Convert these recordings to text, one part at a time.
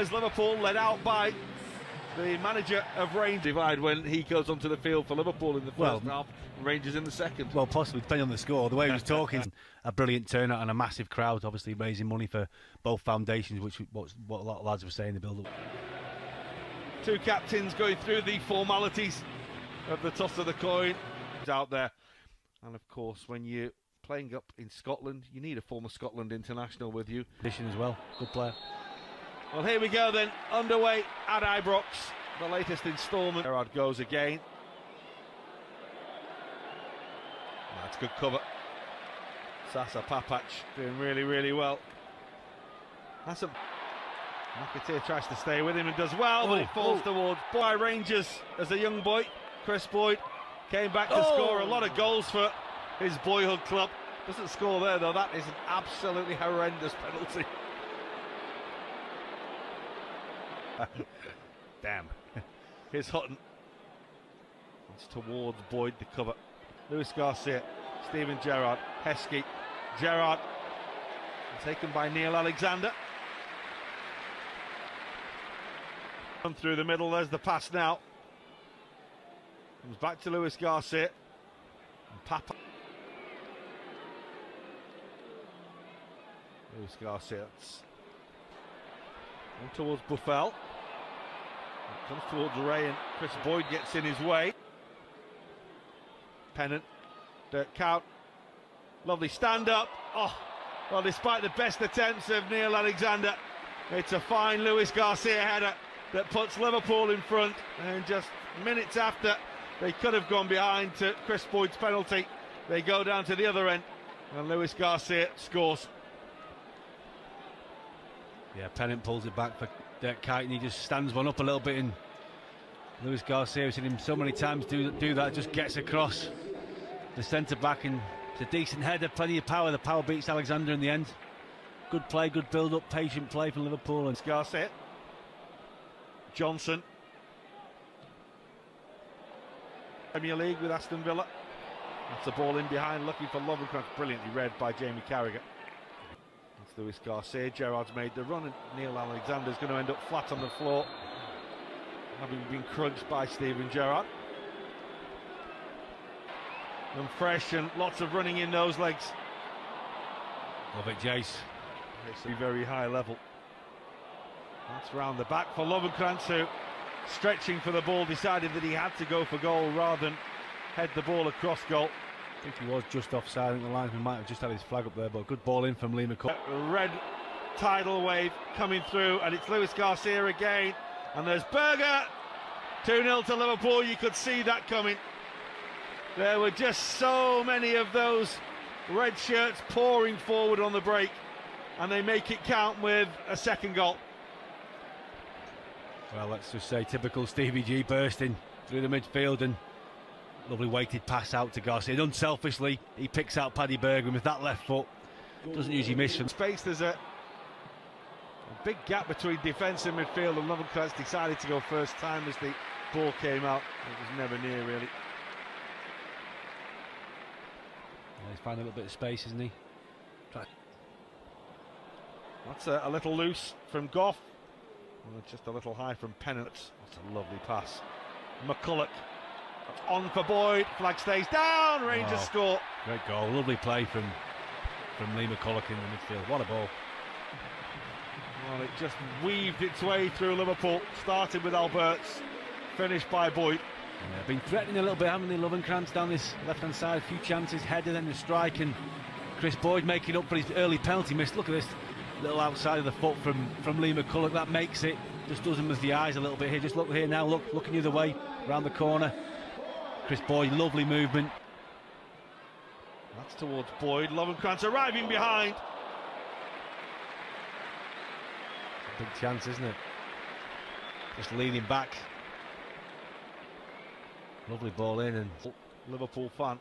as Liverpool led out by the manager of Rangers. Divide when he goes onto the field for Liverpool in the first half, and Rangers in the second. Well, possibly, depending on the score. The way he was talking, a brilliant turnout and a massive crowd, obviously raising money for both foundations, which what a lot of lads were saying in the build-up. Two captains going through the formalities of the toss of the coin out there. And of course, when you're playing up in Scotland, you need a former Scotland international with you. As well, good player. Well, here we go then, underway at Ibrox, the latest instalment. Gerard goes again. That's good cover. Sasa Papac doing really, really well. That's a... McAteer tries to stay with him and does well, but it falls towards by Rangers as a young boy. Chris Boyd came back to score a lot of goals for his boyhood club. Doesn't score there though. That is an absolutely horrendous penalty. Damn. Here's Hutton. It's towards Boyd, the cover. Luis Garcia, Steven Gerrard, Heskey, Gerrard, taken by Neil Alexander. Come through the middle, there's the pass now. Comes back to Luis Garcia. And Papa. Luis Garcia. On towards Buffel. Comes towards Ray and Chris Boyd gets in his way. Pennant, Dirk Kuyt, lovely stand up. Oh, well, despite the best attempts of Neil Alexander, it's a fine Luis Garcia header that puts Liverpool in front. And just minutes after they could have gone behind to Chris Boyd's penalty, they go down to the other end and Luis Garcia scores. Yeah, Pennant pulls it back for Dirk Kuyt and he just stands one up a little bit, and Luis Garcia, we've seen him so many times do that, just gets across the centre-back, and it's a decent header, plenty of power. The power beats Alexander in the end. Good play, good build-up, patient play from Liverpool. And Garcia. Johnson. Premier League with Aston Villa. That's the ball in behind, looking for Lovencroft, brilliantly read by Jamie Carragher. It's Luis Garcia. Gerard's made the run, and Neil Alexander's going to end up flat on the floor, having been crunched by Steven Gerrard. And fresh and lots of running in those legs. Love it, Jace. It's a very high level. That's round the back for Lovencrantz, who, stretching for the ball, decided that he had to go for goal rather than head the ball across goal. I think he was just offside. I think the linesman might have just had his flag up there, but good ball in from Lee McCulloch. Red tidal wave coming through, and it's Luis Garcia again. And there's Berger. 2-0 to Liverpool. You could see that coming. There were just so many of those red shirts pouring forward on the break, and they make it count with a second goal. Well, let's just say typical Stevie G, bursting through the midfield, and lovely weighted pass out to Garcia. And unselfishly, he picks out Paddy Berger, and with that left foot, doesn't usually miss from space. There's a big gap between defence and midfield, and Lovencrantz decided to go first time as the ball came out. It was never near, really. Yeah, he's finding a little bit of space, isn't he? That's a little loose from Goff. And just a little high from Pennant. That's a lovely pass. McCulloch. That's on for Boyd. Flag stays down. Rangers score. Great goal. Lovely play from Lee McCulloch in the midfield. What a ball. Well, it just weaved its way through Liverpool. Started with Alberts. Finished by Boyd. Yeah, been threatening a little bit, haven't they, Lovencrantz down this left-hand side. A few chances, header, then the strike, and Chris Boyd making up for his early penalty miss. Look at this little outside of the foot from Lee McCulloch. That makes it. Just does him with the eyes a little bit here. Just look here now, looking the other way, round the corner. Chris Boyd, lovely movement. That's towards Boyd. Lovencrantz arriving behind. Big chance, isn't it? Just leaning back. Lovely ball in, and Liverpool fan.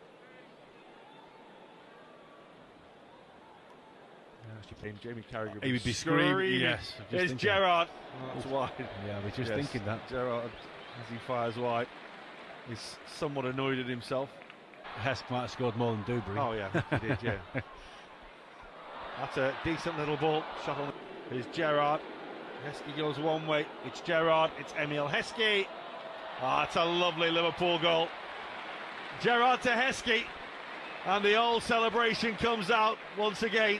Jamie Carragher. He would be screaming. Yes. It's Gerard. Oh, that's wide. Yeah, I was just thinking that. Gerard, as he fires wide, is somewhat annoyed at himself. Hesk might have scored more than Dewberry. Oh yeah, he did. Yeah. That's a decent little ball. Shot on. Here's Gerard. Heskey goes one way. It's Gerard. It's Emil Heskey. Ah, it's a lovely Liverpool goal. Gerard to Heskey. And the old celebration comes out once again.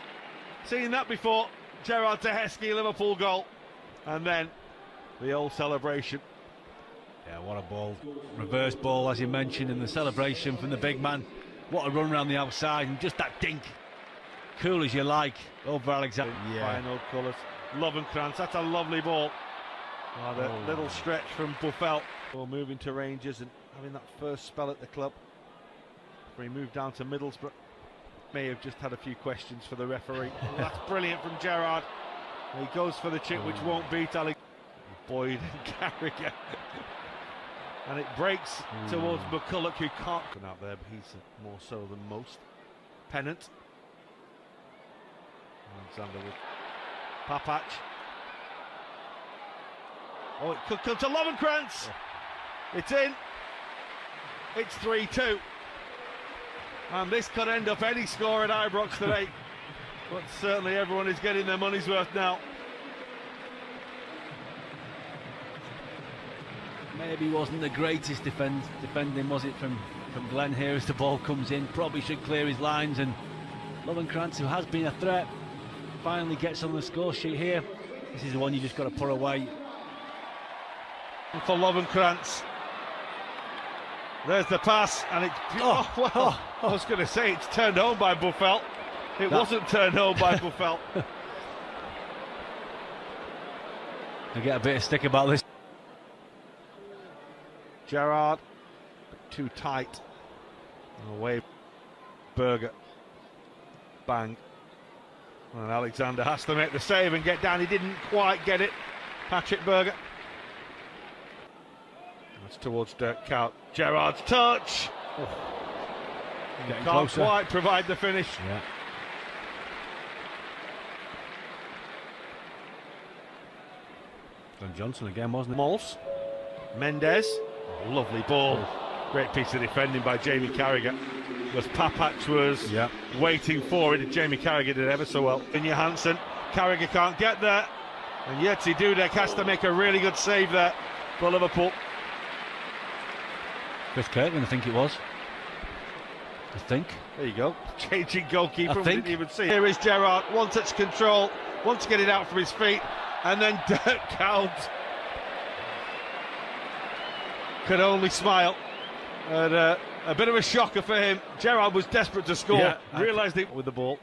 Seen that before. Gerard to Heskey, Liverpool goal. And then the old celebration. Yeah, what a ball. Reverse ball, as you mentioned, and the celebration from the big man. What a run around the outside, and just that dink. Cool as you like over Alexander. Final colours. Lovenkrantz, that's a lovely ball. Oh, the little stretch from Buffel. Well, moving to Rangers and having that first spell at the club. Before he moved down to Middlesbrough. May have just had a few questions for the referee. That's brilliant from Gerard. He goes for the chip, which won't beat Alexander. Boyd and Carragher. And it breaks towards McCulloch, who can't go out there, but he's more so than most. Pennant. Alexander with Papac. Oh, it could come to Lovenkrantz. It's in. It's 3-2. And this could end up any score at Ibrox today. But certainly everyone is getting their money's worth now. Maybe wasn't the greatest defending, was it, from Glenn here as the ball comes in. Probably should clear his lines, and Lovenkrantz, who has been a threat, finally gets on the score sheet here. This is the one you just got to put away. And for Lovenkrantz. There's the pass, and it's... I was going to say it's turned home by Buffel. It wasn't turned home by Buffel. I get a bit of stick about this. Gerard, too tight. Away, Berger. Bang. And Alexander has to make the save and get down. He didn't quite get it. Patrick Berger. That's towards Dirk Kuyt. Gerard's touch. Can't closer. Quite provide the finish. Yeah. Glenn Johnson again, wasn't it? Mols. Mendes. Lovely ball. Great piece of defending by Jamie Carragher. Because Papac was waiting for it. Jamie Carragher did ever so well. In Johansson. Carragher can't get there. And Yetzi Dudek has to make a really good save there for Liverpool. Chris Kirkland, I think it was. There you go. Changing goalkeeper. We didn't even see it. Here is Gerard. One touch control. Wants to get it out from his feet. And then Dirk Kuyt could only smile. And a bit of a shocker for him. Gerard was desperate to score. Realised it with the ball.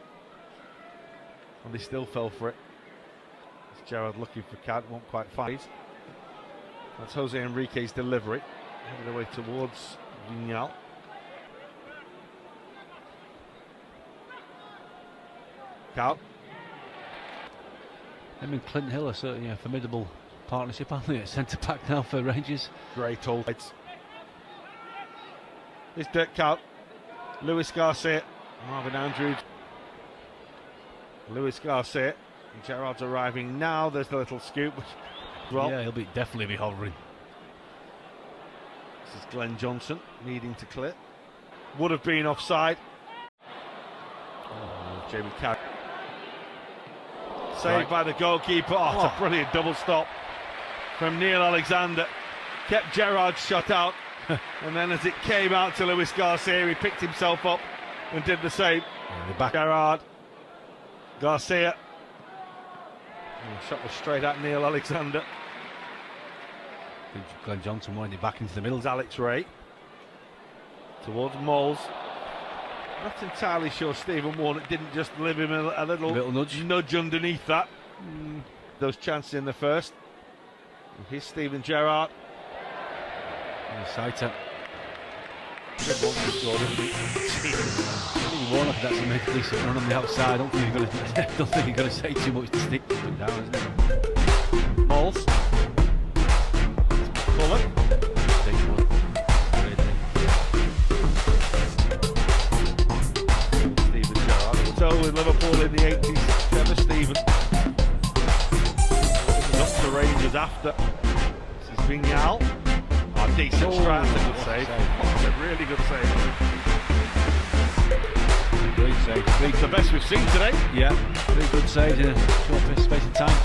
And he still fell for it. It's Gerard looking for Kuyt. Won't quite find it. That's Jose Enrique's delivery. Headed away towards Vignal. Kuyt. Him and Clint Hill are certainly a formidable partnership, aren't they, at centre back now for Rangers? Great all. It's Dirk Kuyt, Luis Garcia, Marvin Andrews, Luis Garcia, and Gerard's arriving now. There's the little scoop. Well, yeah, he'll definitely be hovering. This is Glenn Johnson needing to clear. Would have been offside. Jamie Carragher. Saved by the goalkeeper. It's a brilliant double stop from Neil Alexander. Kept Gerard's shot out. And then as it came out to Luis Garcia, he picked himself up and did the same. Back. Gerard. Garcia. And the shot was straight at Neil Alexander. Glenn Johnson wanted it back into the middle. Alex Ray. Towards Mols. Not entirely sure Stephen Warnock didn't just leave him a little nudge underneath that. Those chances in the first. And here's Steven Gerrard. Saita. Stephen Warnock has actually made a decent run on the outside. I don't think you're going to say too much to stick him down, isn't it? Mols. Bullock. With Liverpool in the 80s, Trevor Stephen. Up to Rangers after. This is Vignal. Decent strike, that's a good save. That's a really good save. Great save. It's the best we've seen today. Yeah, 3 good saves in a short space of time.